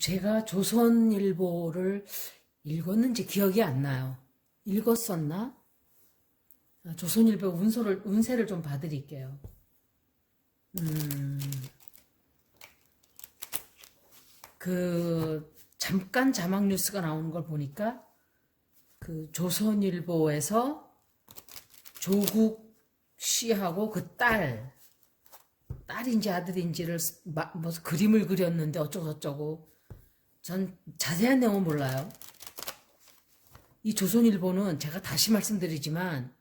제가 조선일보를 읽었는지 기억이 안 나요. 읽었었나? 조선일보 운세를 좀 봐드릴게요. 잠깐 자막 뉴스가 나오는 걸 보니까 그 조선일보에서 조국 씨하고 그 딸인지 아들인지를 뭐 그림을 그렸는데 어쩌고저쩌고. 전 자세한 내용은 몰라요. 이 조선일보는 제가 다시 말씀드리지만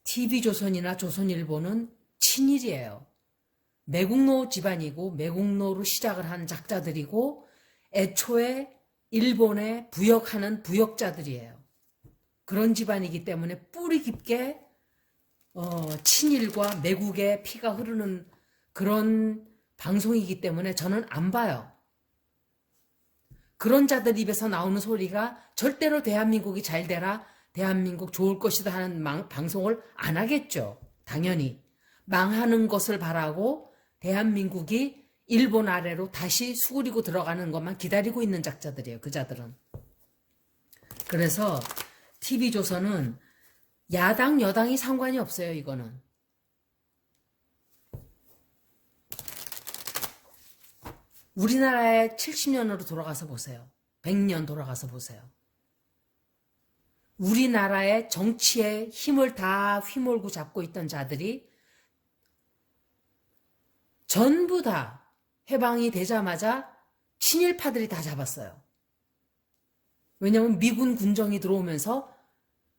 TV조선이나 조선일보는 친일이에요. 매국노 집안이고 매국노로 시작을 한 작자들이고 애초에 일본에 부역하는 부역자들이에요. 그런 집안이기 때문에 뿌리 깊게 친일과 매국의 피가 흐르는 그런 방송이기 때문에 저는 안 봐요. 그런 자들 입에서 나오는 소리가 절대로 대한민국이 잘 되라, 대한민국 좋을 것이다 하는 방송을 안 하겠죠. 당연히. 망하는 것을 바라고 대한민국이 일본 아래로 다시 수그리고 들어가는 것만 기다리고 있는 작자들이에요. 그 자들은. 그래서 TV조선은 야당, 여당이 상관이 없어요. 이거는. 우리나라의 70년으로 돌아가서 보세요. 100년 돌아가서 보세요. 우리나라의 정치에 힘을 다 휘몰고 잡고 있던 자들이 전부 다 해방이 되자마자 친일파들이 다 잡았어요. 왜냐하면 미군 군정이 들어오면서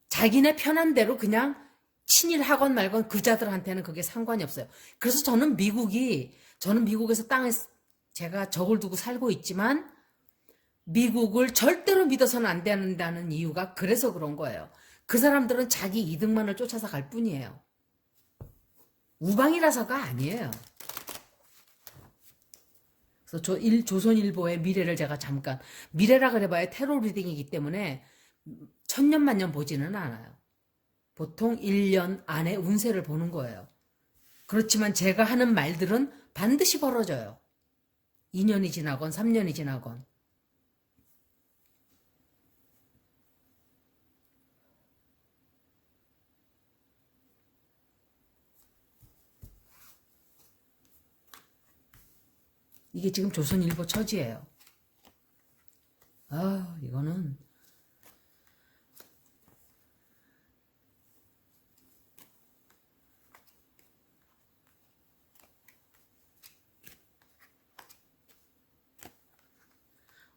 자기네 편한 대로 그냥 친일하건 말건 그 자들한테는 그게 상관이 없어요. 그래서 저는 미국에서 제가 적을 두고 살고 있지만 미국을 절대로 믿어서는 안 된다는 이유가 그래서 그런 거예요. 그 사람들은 자기 이득만을 쫓아서 갈 뿐이에요. 우방이라서가 아니에요. 그래서 조선일보의 미래를 제가 잠깐, 미래라 그래봐야 테러 리딩이기 때문에 천년만년 보지는 않아요. 보통 1년 안에 운세를 보는 거예요. 그렇지만 제가 하는 말들은 반드시 벌어져요. 2년이 지나건 3년이 지나건. 이게 지금 조선일보 처지예요. 이거는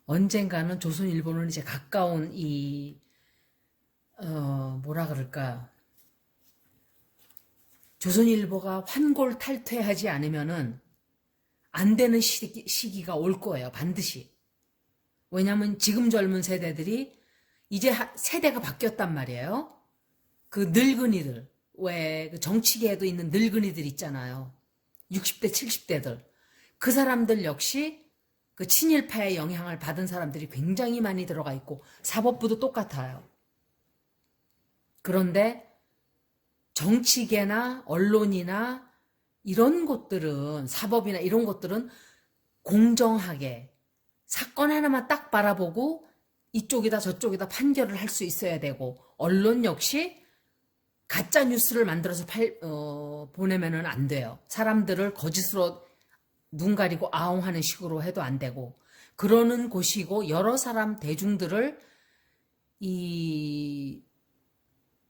언젠가는 조선일보는 이제 가까운 뭐라 그럴까. 조선일보가 환골탈퇴하지 않으면은 안 되는 시기가 올 거예요. 반드시. 왜냐면 지금 젊은 세대들이 이제 세대가 바뀌었단 말이에요. 그 늙은이들, 왜 그 정치계에도 있는 늙은이들 있잖아요. 60대, 70대들. 그 사람들 역시 그 친일파의 영향을 받은 사람들이 굉장히 많이 들어가 있고 사법부도 똑같아요. 그런데 정치계나 언론이나 이런 곳들은, 사법이나 이런 것들은 공정하게 사건 하나만 딱 바라보고 이쪽이다 저쪽이다 판결을 할 수 있어야 되고, 언론 역시 가짜 뉴스를 만들어서 보내면은 안 돼요. 사람들을 거짓으로 눈 가리고 아웅하는 식으로 해도 안 되고, 그러는 곳이고, 여러 사람 대중들을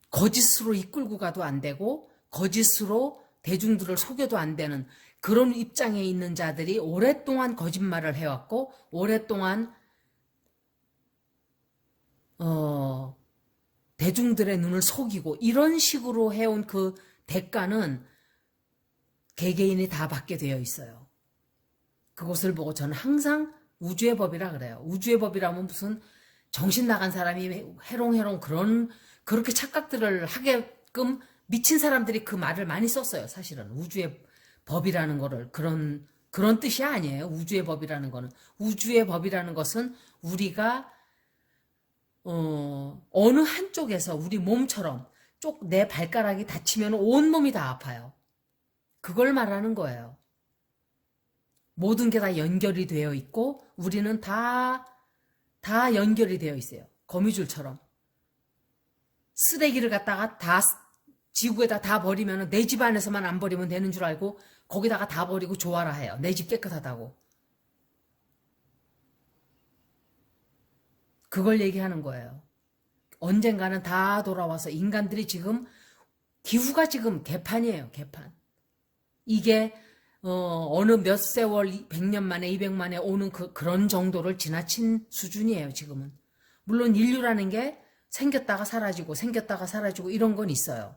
거짓으로 이끌고 가도 안 되고, 거짓으로 대중들을 속여도 안 되는 그런 입장에 있는 자들이 오랫동안 거짓말을 해왔고, 오랫동안 대중들의 눈을 속이고 이런 식으로 해온 그 대가는 개개인이 다 받게 되어 있어요. 그것을 보고 저는 항상 우주의 법이라 그래요. 우주의 법이라면 무슨 정신 나간 사람이 해롱해롱 그렇게 착각들을 하게끔 미친 사람들이 그 말을 많이 썼어요. 사실은 우주의 법이라는 거를 그런 뜻이 아니에요. 우주의 법이라는 거는. 우주의 법이라는 것은 우리가 어느 한쪽에서 우리 몸처럼 내 발가락이 다치면 온몸이 다 아파요. 그걸 말하는 거예요. 모든 게 다 연결이 되어 있고 우리는 다 연결이 되어 있어요. 거미줄처럼. 쓰레기를 갖다가 다 지구에다 다 버리면 내 집 안에서만 안 버리면 되는 줄 알고 거기다가 다 버리고 좋아라 해요. 내 집 깨끗하다고. 그걸 얘기하는 거예요. 언젠가는 다 돌아와서 인간들이 지금 기후가 지금 개판이에요. 개판. 이게 어느 몇 세월 100년 만에 200년 만에 오는 그런 정도를 지나친 수준이에요. 지금은. 물론 인류라는 게 생겼다가 사라지고 이런 건 있어요.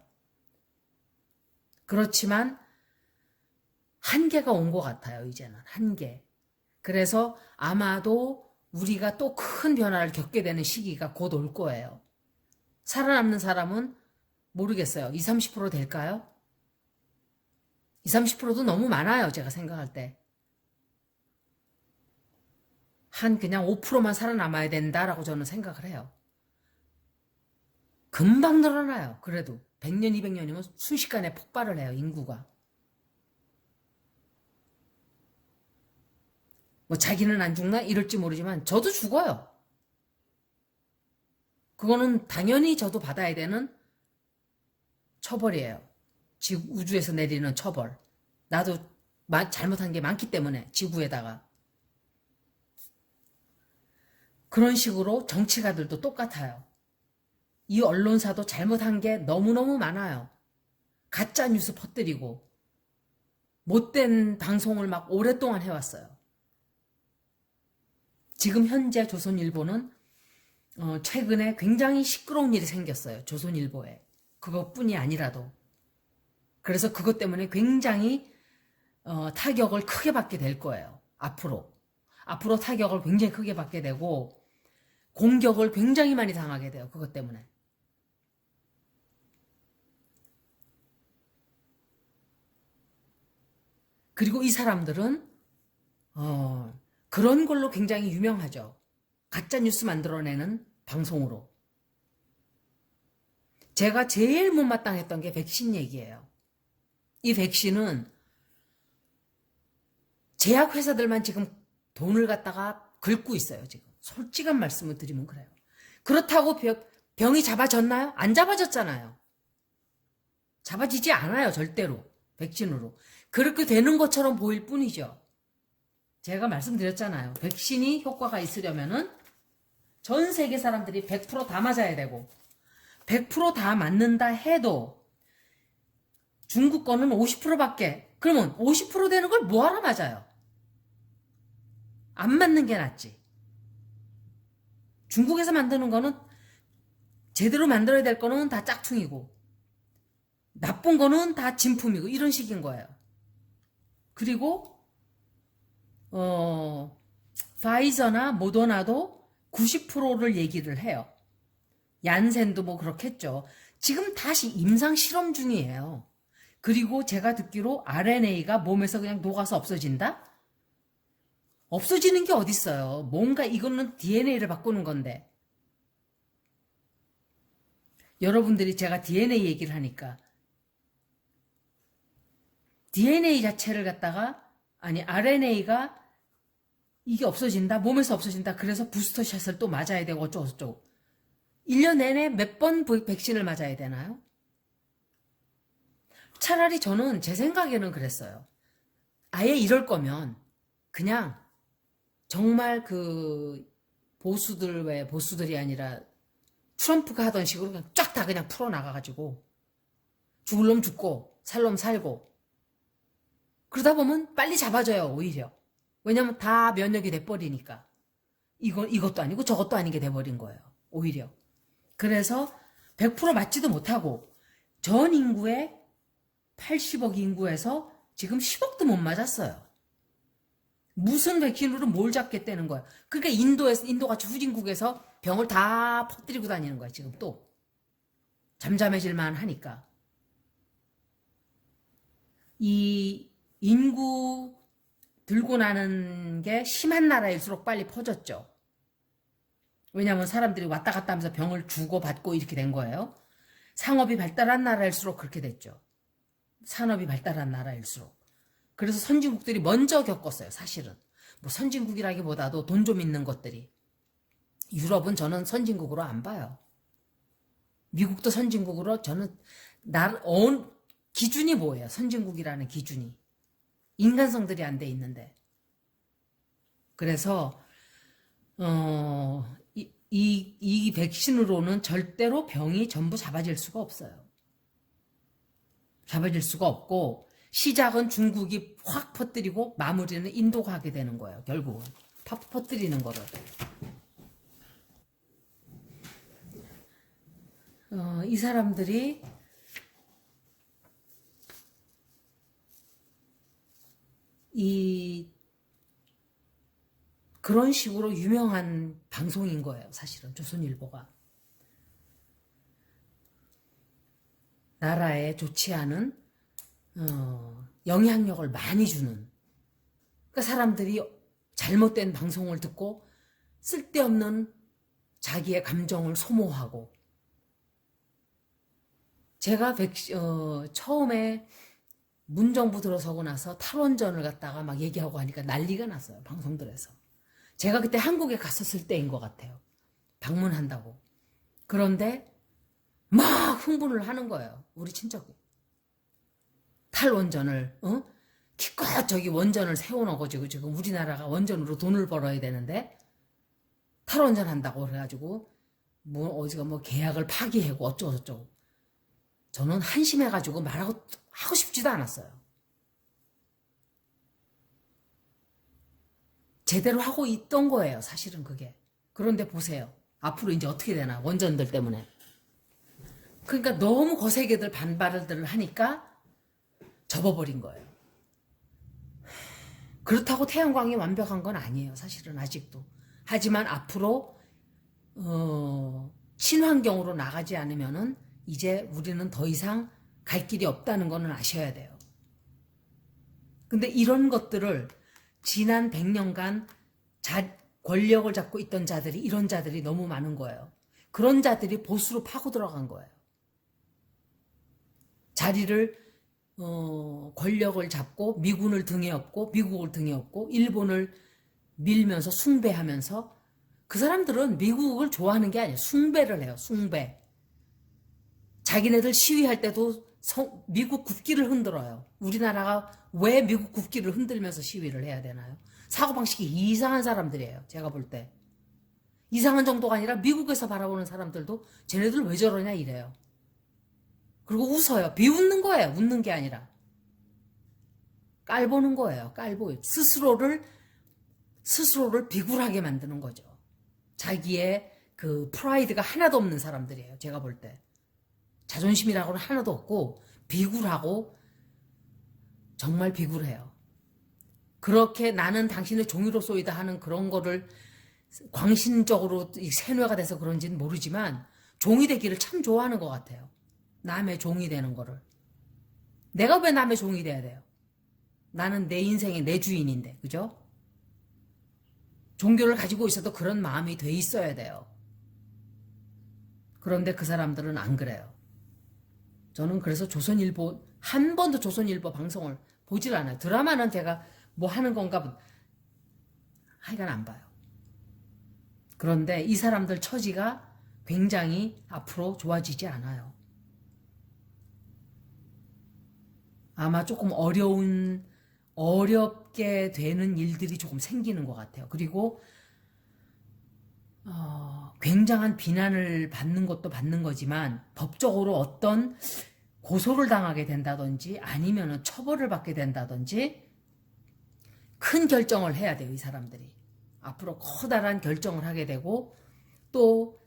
그렇지만 한계가 온 것 같아요. 이제는 한계. 그래서 아마도 우리가 또 큰 변화를 겪게 되는 시기가 곧 올 거예요. 살아남는 사람은 모르겠어요. 20, 30% 될까요? 20, 30%도 너무 많아요. 제가 생각할 때. 한 그냥 5%만 살아남아야 된다라고 저는 생각을 해요. 금방 늘어나요. 그래도 100년, 200년이면 순식간에 폭발을 해요. 인구가. 뭐 자기는 안 죽나 이럴지 모르지만 저도 죽어요. 그거는 당연히 저도 받아야 되는 처벌이에요. 우주에서 내리는 처벌. 나도 잘못한 게 많기 때문에 지구에다가. 그런 식으로 정치가들도 똑같아요. 이 언론사도 잘못한 게 너무너무 많아요. 가짜 뉴스 퍼뜨리고 못된 방송을 막 오랫동안 해왔어요. 지금 현재 조선일보는 최근에 굉장히 시끄러운 일이 생겼어요. 조선일보에. 그것뿐이 아니라도. 그래서 그것 때문에 굉장히 타격을 크게 받게 될 거예요. 앞으로 타격을 굉장히 크게 받게 되고 공격을 굉장히 많이 당하게 돼요. 그것 때문에. 그리고 이 사람들은 그런 걸로 굉장히 유명하죠. 가짜 뉴스 만들어내는 방송으로. 제가 제일 못마땅했던 게 백신 얘기예요. 이 백신은 제약회사들만 지금 돈을 갖다가 긁고 있어요. 지금 솔직한 말씀을 드리면 그래요. 그렇다고 병이 잡아졌나요? 안 잡아졌잖아요. 잡아지지 않아요. 절대로. 백신으로. 그렇게 되는 것처럼 보일 뿐이죠. 제가 말씀드렸잖아요. 백신이 효과가 있으려면은 전 세계 사람들이 100% 다 맞아야 되고 100% 다 맞는다 해도 중국 거는 50%밖에. 그러면 50% 되는 걸 뭐하러 맞아요? 안 맞는 게 낫지. 중국에서 만드는 거는 제대로 만들어야 될 거는 다 짝퉁이고 나쁜 거는 다 진품이고 이런 식인 거예요. 그리고 파이저나 모더나도 90%를 얘기를 해요. 얀센도 뭐 그렇겠죠. 지금 다시 임상 실험 중이에요. 그리고 제가 듣기로 RNA가 몸에서 그냥 녹아서 없어진다? 없어지는 게 어딨어요. 뭔가 이거는 DNA를 바꾸는 건데. 여러분들이 제가 DNA 얘기를 하니까 DNA 자체를 갖다가 RNA가 이게 없어진다? 몸에서 없어진다. 그래서 부스터샷을 또 맞아야 되고 어쩌고저쩌고. 1년 내내 몇 번 백신을 맞아야 되나요? 차라리 저는 제 생각에는 그랬어요. 아예 이럴 거면 그냥 정말 그 보수들이 아니라 트럼프가 하던 식으로 그냥 쫙 다 그냥 풀어나가가지고 죽을 놈 죽고 살 놈 살고 그러다 보면 빨리 잡아줘요. 오히려. 왜냐면 다 면역이 돼버리니까. 이것도 아니고 저것도 아닌 게 돼버린 거예요. 오히려. 그래서 100% 맞지도 못하고 전 인구의 80억 인구에서 지금 10억도 못 맞았어요. 무슨 백신으로 뭘 잡겠다는 거야. 그러니까 인도같이 후진국에서 병을 다 퍼뜨리고 다니는 거야. 지금 또. 잠잠해질만 하니까. 이 인구 들고 나는 게 심한 나라일수록 빨리 퍼졌죠. 왜냐하면 사람들이 왔다 갔다 하면서 병을 주고받고 이렇게 된 거예요. 상업이 발달한 나라일수록 그렇게 됐죠. 산업이 발달한 나라일수록. 그래서 선진국들이 먼저 겪었어요. 사실은. 뭐 선진국이라기보다도 돈 좀 있는 것들이. 유럽은 저는 선진국으로 안 봐요. 미국도 선진국으로 저는 기준이 뭐예요? 선진국이라는 기준이. 인간성들이 안 돼 있는데. 그래서 이 백신으로는 절대로 병이 전부 잡아질 수가 없어요. 잡아질 수가 없고 시작은 중국이 확 퍼뜨리고 마무리는 인도가 하게 되는 거예요. 결국은 퍼뜨리는 거를. 이 사람들이 그런 식으로 유명한 방송인 거예요. 사실은 조선일보가. 나라에 좋지 않은 영향력을 많이 주는. 그러니까 사람들이 잘못된 방송을 듣고 쓸데없는 자기의 감정을 소모하고. 제가 처음에 문정부 들어서고 나서 탈원전을 갖다가 막 얘기하고 하니까 난리가 났어요. 방송들에서. 제가 그때 한국에 갔었을 때인 것 같아요. 방문한다고. 그런데 막 흥분을 하는 거예요. 우리 친척이. 탈원전을 기껏 저기 원전을 세워놓고 지금 우리나라가 원전으로 돈을 벌어야 되는데 탈원전 한다고 그래가지고 어디가 계약을 파기하고 어쩌고저쩌고. 저는 한심해가지고 하고 싶지도 않았어요. 제대로 하고 있던 거예요. 사실은 그게. 그런데 보세요. 앞으로 이제 어떻게 되나. 원전들 때문에. 그러니까 너무 거세게들 반발을 하니까 접어버린 거예요. 그렇다고 태양광이 완벽한 건 아니에요. 사실은 아직도. 하지만 앞으로 친환경으로 나가지 않으면은 이제 우리는 더 이상 갈 길이 없다는 거는 아셔야 돼요. 근데 이런 것들을 지난 100년간 권력을 잡고 있던 자들이, 이런 자들이 너무 많은 거예요. 그런 자들이 보수로 파고 들어간 거예요. 자리를 권력을 잡고 미군을 등에 업고 미국을 등에 업고 일본을 밀면서 숭배하면서 그 사람들은 미국을 좋아하는 게 아니에요. 숭배를 해요. 숭배. 자기네들 시위할 때도 미국 국기를 흔들어요. 우리나라가 왜 미국 국기를 흔들면서 시위를 해야 되나요? 사고방식이 이상한 사람들이에요. 제가 볼 때. 이상한 정도가 아니라 미국에서 바라보는 사람들도 쟤네들 왜 저러냐 이래요. 그리고 웃어요. 비웃는 거예요. 웃는 게 아니라. 깔보는 거예요. 깔보요. 스스로를 비굴하게 만드는 거죠. 자기의 그 프라이드가 하나도 없는 사람들이에요. 제가 볼 때. 자존심이라고는 하나도 없고 비굴하고 정말 비굴해요. 그렇게 나는 당신의 종이로 쏘이다 하는 그런 거를 광신적으로 세뇌가 돼서 그런지는 모르지만 종이 되기를 참 좋아하는 것 같아요. 남의 종이 되는 거를. 내가 왜 남의 종이 돼야 돼요? 나는 내 인생의 내 주인인데, 그죠? 종교를 가지고 있어도 그런 마음이 돼 있어야 돼요. 그런데 그 사람들은 안 그래요. 저는 그래서 조선일보, 한 번도 조선일보 방송을 보질 않아요. 드라마는 제가 뭐 하는 건가, 하여간 안 봐요. 그런데 이 사람들 처지가 굉장히 앞으로 좋아지지 않아요. 아마 조금 어렵게 되는 일들이 조금 생기는 것 같아요. 그리고 굉장한 비난을 받는 것도 받는 거지만 법적으로 어떤 고소를 당하게 된다든지 아니면 처벌을 받게 된다든지 큰 결정을 해야 돼요. 이 사람들이. 앞으로 커다란 결정을 하게 되고 또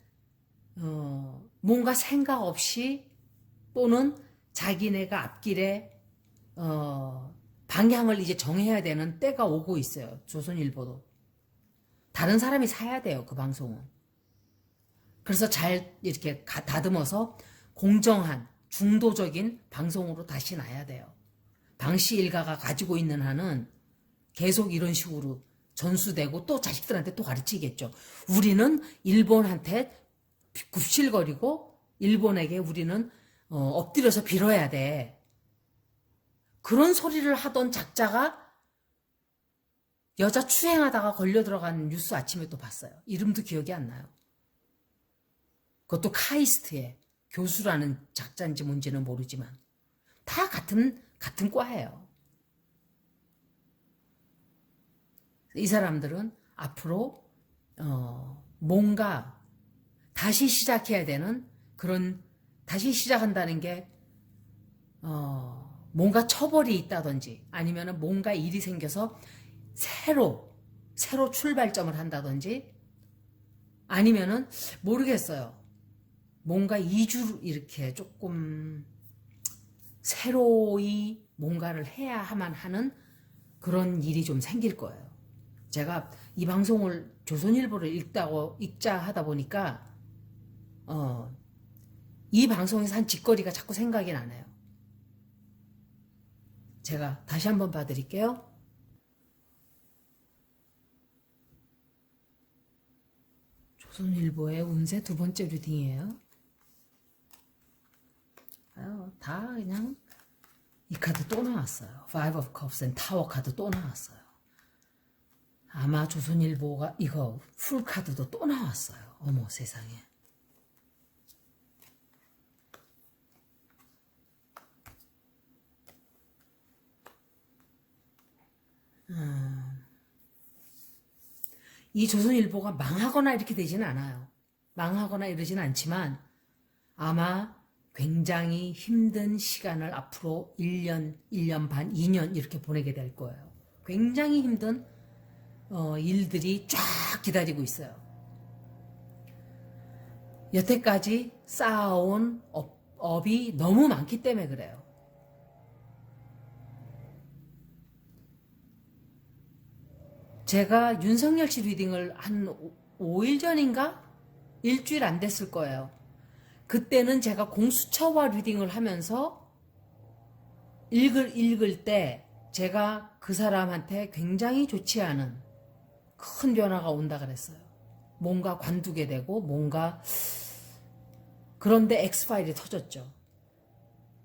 뭔가 생각 없이 또는 자기네가 앞길에 방향을 이제 정해야 되는 때가 오고 있어요. 조선일보도. 다른 사람이 사야 돼요. 그 방송은. 그래서 잘 이렇게 다듬어서 공정한 중도적인 방송으로 다시 놔야 돼요. 방씨 일가가 가지고 있는 한은 계속 이런 식으로 전수되고 또 자식들한테 또 가르치겠죠. 우리는 일본한테 굽실거리고 일본에게 우리는 엎드려서 빌어야 돼. 그런 소리를 하던 작자가 여자 추행하다가 걸려 들어간 뉴스 아침에 또 봤어요. 이름도 기억이 안 나요. 그것도 카이스트의 교수라는 작자인지 뭔지는 모르지만 다 같은 과예요. 이 사람들은 앞으로 뭔가 다시 시작해야 되는 그런, 다시 시작한다는 게 뭔가 처벌이 있다든지 아니면 뭔가 일이 생겨서 새로 출발점을 한다든지 아니면은 모르겠어요. 뭔가 이주 이렇게 조금 새로이 뭔가를 해야만 하는 그런 일이 좀 생길 거예요. 제가 이 방송을 조선일보를 읽자 하다 보니까 이 방송에서 한 짓거리가 자꾸 생각이 나네요. 제가 다시 한번 봐드릴게요. 조선일보의 운세 두 번째 리딩이에요. 다 그냥 이 카드 또 나왔어요. Five of Cups and 타워 카드 또 나왔어요. 아마 조선일보가 이거 풀 카드도 또 나왔어요. 어머 세상에. 이 조선일보가 망하거나 이렇게 되지는 않아요. 망하거나 이러지는 않지만 아마 굉장히 힘든 시간을 앞으로 1년, 1년 반, 2년 이렇게 보내게 될 거예요. 굉장히 힘든 일들이 쫙 기다리고 있어요. 여태까지 쌓아온 업이 너무 많기 때문에 그래요. 제가 윤석열 씨 리딩을 한 5일 전인가? 일주일 안 됐을 거예요. 그때는 제가 공수처와 리딩을 하면서 읽을 때 제가 그 사람한테 굉장히 좋지 않은 큰 변화가 온다 그랬어요. 뭔가 관두게 되고 뭔가, 그런데 엑스파일이 터졌죠.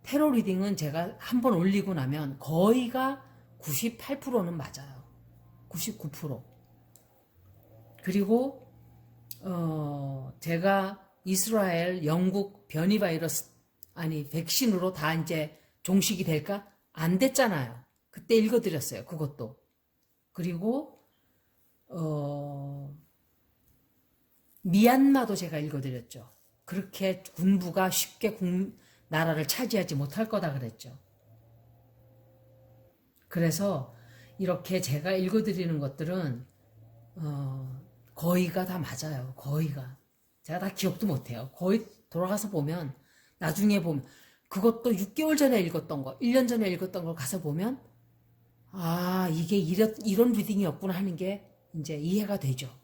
테러 리딩은 제가 한번 올리고 나면 거의가 98%는 맞아요. 99%. 그리고 제가 이스라엘, 영국 변이 바이러스 백신으로 다 이제 종식이 될까? 안 됐잖아요. 그때 읽어드렸어요. 그것도. 그리고 미얀마도 제가 읽어드렸죠. 그렇게 군부가 쉽게 나라를 차지하지 못할 거다 그랬죠. 그래서 이렇게 제가 읽어드리는 것들은 거의가 다 맞아요. 거의가. 제가 다 기억도 못해요. 거의 돌아가서 보면, 나중에 보면, 그것도 6개월 전에 읽었던 거, 1년 전에 읽었던 걸 가서 보면, 아, 이게 이런 리딩이었구나 하는 게 이제 이해가 되죠.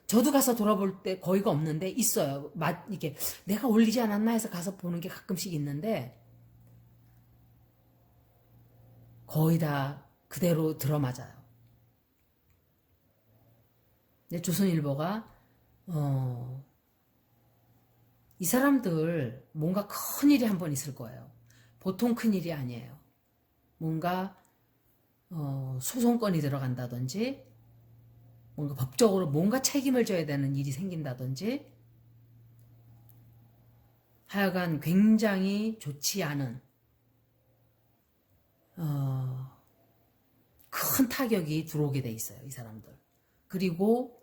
저도 가서 돌아볼 때 거의가 없는데 있어요. 이게 내가 올리지 않았나 해서 가서 보는 게 가끔씩 있는데, 거의 다 그대로 들어맞아요. 근데 조선일보가, 이 사람들 뭔가 큰일이 한 번 있을 거예요. 보통 큰일이 아니에요. 뭔가 소송건이 들어간다든지 뭔가 법적으로 뭔가 책임을 져야 되는 일이 생긴다든지 하여간 굉장히 좋지 않은 큰 타격이 들어오게 돼 있어요. 이 사람들. 그리고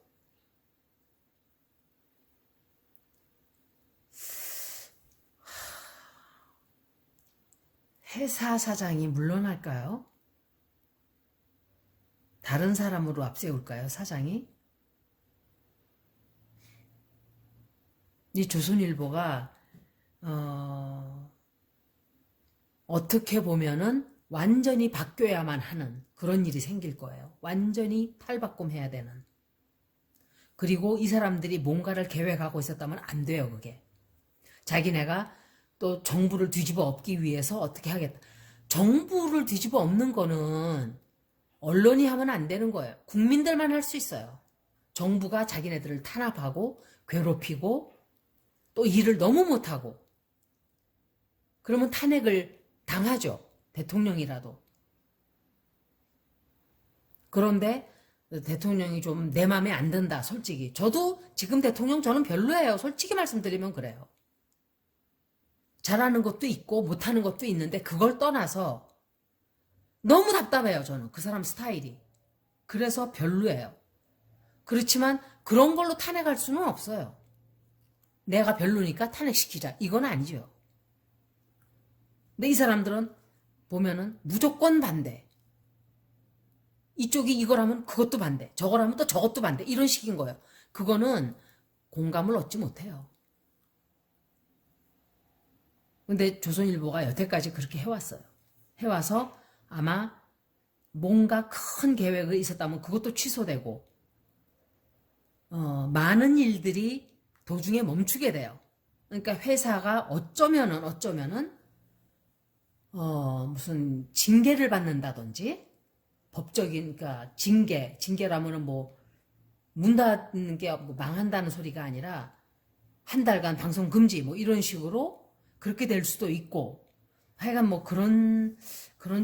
회사 사장이 물러날까요? 다른 사람으로 앞세울까요? 사장이? 이 조선일보가 어떻게 보면은 완전히 바뀌어야만 하는 그런 일이 생길 거예요. 완전히 탈바꿈해야 되는. 그리고 이 사람들이 뭔가를 계획하고 있었다면 안 돼요. 그게. 자기네가 또 정부를 뒤집어 엎기 위해서 어떻게 하겠다. 정부를 뒤집어 엎는 거는 언론이 하면 안 되는 거예요. 국민들만 할 수 있어요. 정부가 자기네들을 탄압하고 괴롭히고 또 일을 너무 못하고 그러면 탄핵을 당하죠. 대통령이라도. 그런데 대통령이 좀 내 맘에 안 든다, 솔직히. 저도 지금 대통령 저는 별로예요. 솔직히 말씀드리면 그래요. 잘하는 것도 있고 못하는 것도 있는데 그걸 떠나서 너무 답답해요, 저는. 그 사람 스타일이. 그래서 별로예요. 그렇지만 그런 걸로 탄핵할 수는 없어요. 내가 별로니까 탄핵시키자. 이건 아니죠. 근데 이 사람들은 보면은 무조건 반대. 이쪽이 이걸 하면 그것도 반대. 저걸 하면 또 저것도 반대. 이런 식인 거예요. 그거는 공감을 얻지 못해요. 근데 조선일보가 여태까지 그렇게 해왔어요. 해와서 아마 뭔가 큰 계획이 있었다면 그것도 취소되고 많은 일들이 도중에 멈추게 돼요. 그러니까 회사가 어쩌면은 무슨 징계를 받는다든지 법적인 그러니까 징계라면은 뭐 문 닫는 게 망한다는 소리가 아니라 한 달간 방송 금지 뭐 이런 식으로 그렇게 될 수도 있고 하여간 뭐 그런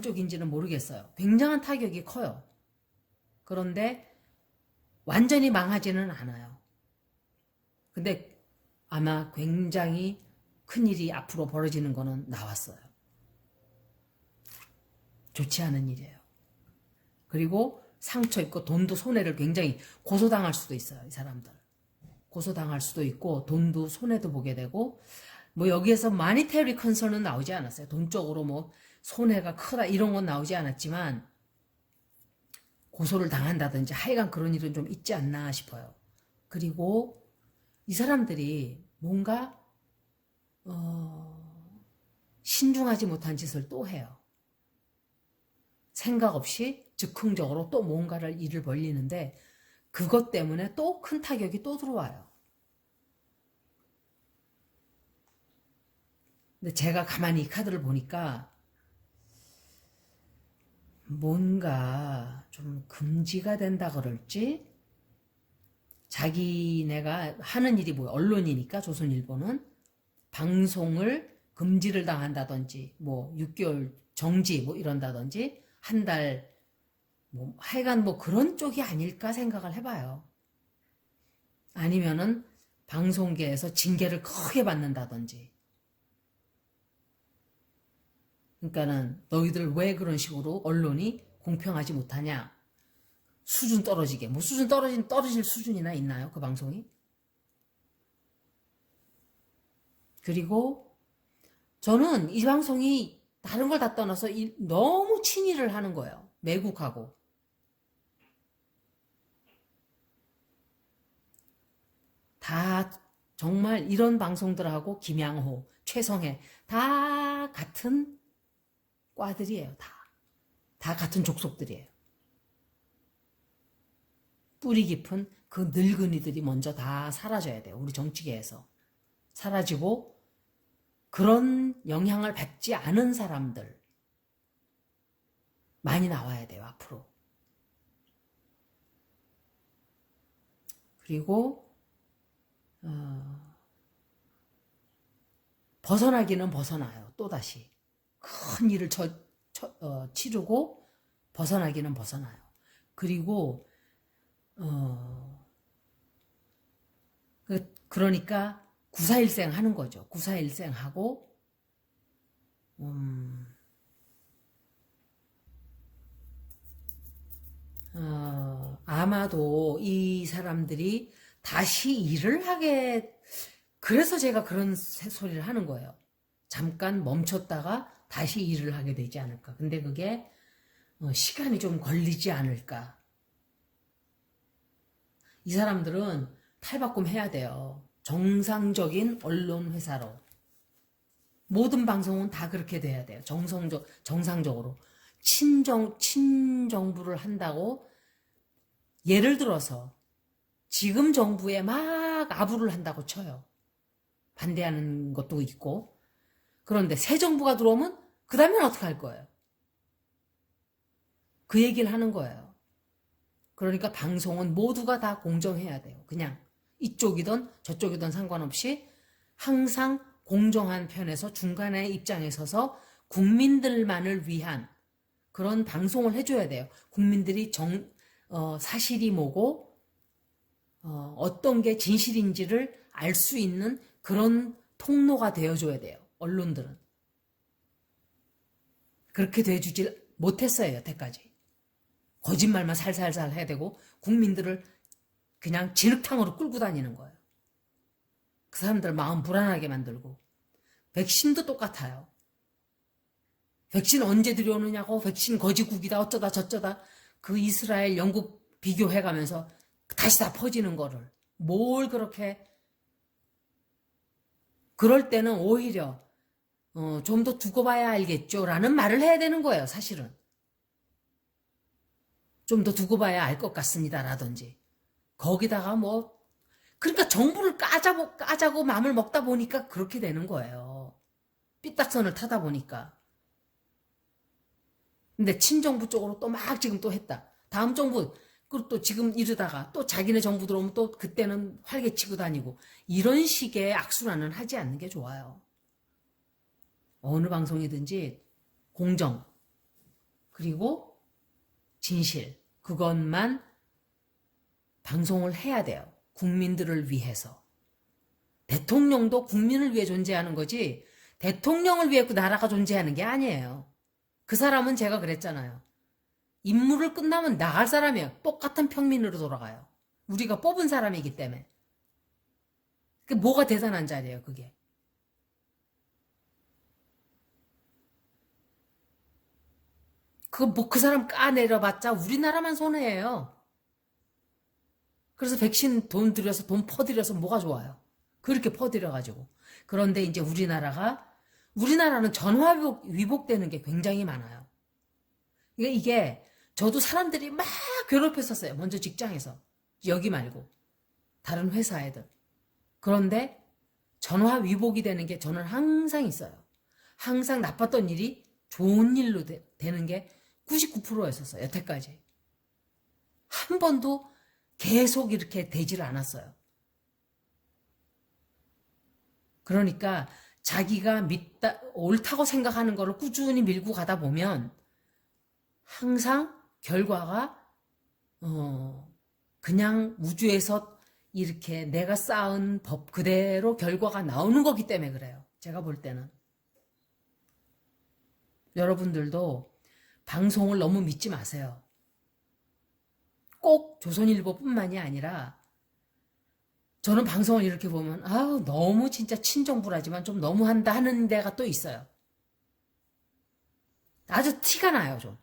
쪽인지는 모르겠어요. 굉장한 타격이 커요. 그런데 완전히 망하지는 않아요. 근데 아마 굉장히 큰일이 앞으로 벌어지는 거는 나왔어요. 좋지 않은 일이에요. 그리고 상처 입고 돈도 손해를 굉장히 고소당할 수도 있어요. 이 사람들. 고소당할 수도 있고 돈도 손해도 보게 되고 뭐 여기에서 마니테리 컨설은 나오지 않았어요. 돈적으로 뭐 손해가 크다 이런 건 나오지 않았지만 고소를 당한다든지 하여간 그런 일은 좀 있지 않나 싶어요. 그리고 이 사람들이 뭔가 신중하지 못한 짓을 또 해요. 생각 없이 즉흥적으로 또 뭔가를 일을 벌리는데 그것 때문에 또 큰 타격이 또 들어와요. 근데 제가 가만히 이 카드를 보니까 뭔가 좀 금지가 된다 그럴지 자기네가 하는 일이 뭐야 언론이니까 조선일보는 방송을 금지를 당한다든지 뭐 6개월 정지 뭐 이런다든지 한 달 뭐 하여간 뭐 그런 쪽이 아닐까 생각을 해봐요. 아니면은 방송계에서 징계를 크게 받는다든지. 그러니까는 너희들 왜 그런 식으로 언론이 공평하지 못하냐? 수준 떨어지게. 뭐 수준 떨어질 수준이나 있나요? 그 방송이? 그리고 저는 이 방송이 다른 걸 다 떠나서 너무 친일을 하는 거예요. 매국하고. 다 정말 이런 방송들하고 김양호, 최성해 다 같은 과들이에요. 다 같은 족속들이에요. 뿌리 깊은 그 늙은이들이 먼저 다 사라져야 돼요. 우리 정치계에서. 사라지고 그런 영향을 받지 않은 사람들 많이 나와야 돼요. 앞으로. 그리고 벗어나기는 벗어나요. 또다시. 큰 일을 치르고 벗어나기는 벗어나요. 그리고 그러니까 구사일생 하는 거죠. 구사일생 하고 아마도 이 사람들이 다시 일을 하게 그래서 제가 그런 소리를 하는 거예요. 잠깐 멈췄다가 다시 일을 하게 되지 않을까. 근데 그게 시간이 좀 걸리지 않을까. 이 사람들은 탈바꿈해야 돼요. 정상적인 언론 회사로. 모든 방송은 다 그렇게 돼야 돼요. 정상적으로. 친정부를 한다고 예를 들어서 지금 정부에 막 아부를 한다고 쳐요. 반대하는 것도 있고. 그런데 새 정부가 들어오면 그 다음엔 어떻게 할 거예요? 그 얘기를 하는 거예요. 그러니까 방송은 모두가 다 공정해야 돼요. 그냥 이쪽이든 저쪽이든 상관없이 항상 공정한 편에서 중간의 입장에 서서 국민들만을 위한 그런 방송을 해줘야 돼요. 국민들이 사실이 뭐고 어떤 게 진실인지를 알 수 있는 그런 통로가 되어줘야 돼요. 언론들은. 그렇게 돼주질 못했어요. 여태까지. 거짓말만 살살살 해야 되고 국민들을 그냥 진흙탕으로 끌고 다니는 거예요. 그 사람들 마음 불안하게 만들고. 백신도 똑같아요. 백신 언제 들여오느냐고, 백신 거지국이다 어쩌다 저쩌다, 그 이스라엘 영국 비교해가면서 다시 다 퍼지는 거를 뭘 그렇게. 그럴 때는 오히려 좀 더 두고 봐야 알겠죠 라는 말을 해야 되는 거예요. 사실은 좀 더 두고 봐야 알 것 같습니다 라든지. 거기다가 뭐 그러니까 정부를 까자고 마음을 먹다 보니까 그렇게 되는 거예요. 삐딱선을 타다 보니까. 근데 친정부 쪽으로 또 막 지금 또 했다. 다음 정부, 그리고 또 지금 이러다가 또 자기네 정부 들어오면 또 그때는 활개치고 다니고, 이런 식의 악순환은 하지 않는 게 좋아요. 어느 방송이든지 공정, 그리고 진실, 그것만 방송을 해야 돼요. 국민들을 위해서. 대통령도 국민을 위해 존재하는 거지 대통령을 위해 그 나라가 존재하는 게 아니에요. 그 사람은 제가 그랬잖아요. 임무를 끝나면 나갈 사람이에요. 똑같은 평민으로 돌아가요. 우리가 뽑은 사람이기 때문에. 그게 뭐가 대단한 자리예요, 그게. 그 사람 까내려봤자 우리나라만 손해예요. 그래서 백신 돈 퍼들여서 뭐가 좋아요? 그렇게 퍼들여가지고. 그런데 이제 우리나라는 전화위복되는 게 굉장히 많아요. 이게 저도 사람들이 막 괴롭혔었어요. 먼저 직장에서. 여기 말고 다른 회사 애들. 그런데 전화위복이 되는 게 저는 항상 있어요. 항상 나빴던 일이 좋은 일로 되는 게 99%였었어요. 여태까지. 한 번도 계속 이렇게 되지를 않았어요. 그러니까 자기가 옳다고 생각하는 거를 꾸준히 밀고 가다 보면 항상 결과가 그냥 우주에서 이렇게 내가 쌓은 법 그대로 결과가 나오는 거기 때문에 그래요. 제가 볼 때는. 여러분들도 방송을 너무 믿지 마세요. 꼭 조선일보뿐만이 아니라 저는 방송을 이렇게 보면 아우 너무 진짜 친정부라지만 좀 너무한다 하는 데가 또 있어요. 아주 티가 나요 좀.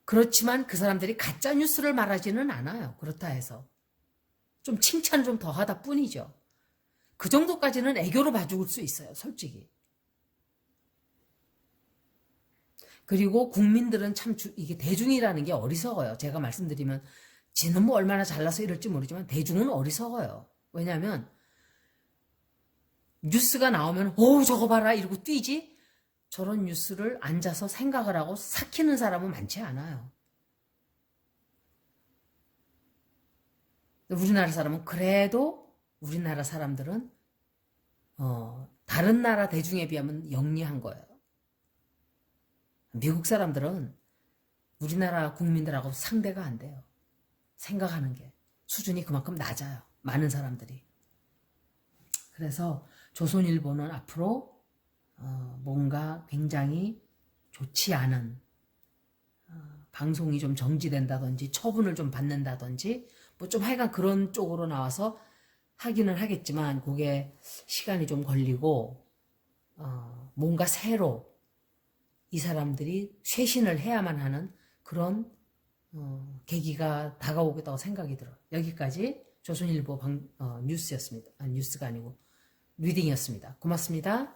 그렇지만 그 사람들이 가짜 뉴스를 말하지는 않아요. 그렇다 해서 좀 칭찬을 좀 더 하다 뿐이죠. 그 정도까지는 애교로 봐줄 수 있어요. 솔직히. 그리고 국민들은 참 이게 대중이라는 게 어리석어요. 제가 말씀드리면 지는 뭐 얼마나 잘나서 이럴지 모르지만 대중은 어리석어요. 왜냐하면 뉴스가 나오면 오 저거 봐라 이러고 뛰지, 저런 뉴스를 앉아서 생각을 하고 삭히는 사람은 많지 않아요. 우리나라 사람은 그래도 우리나라 사람들은 다른 나라 대중에 비하면 영리한 거예요. 미국 사람들은 우리나라 국민들하고 상대가 안 돼요. 생각하는 게 수준이 그만큼 낮아요. 많은 사람들이. 그래서 조선일보는 앞으로 뭔가 굉장히 좋지 않은 방송이 좀 정지된다든지 처분을 좀 받는다든지 뭐 좀 하여간 그런 쪽으로 나와서 하기는 하겠지만 그게 시간이 좀 걸리고 뭔가 새로 이 사람들이 쇄신을 해야만 하는 그런 계기가 다가오겠다고 생각이 들어요. 여기까지 조선일보 뉴스였습니다. 뉴스가 아니고 리딩이었습니다. 고맙습니다.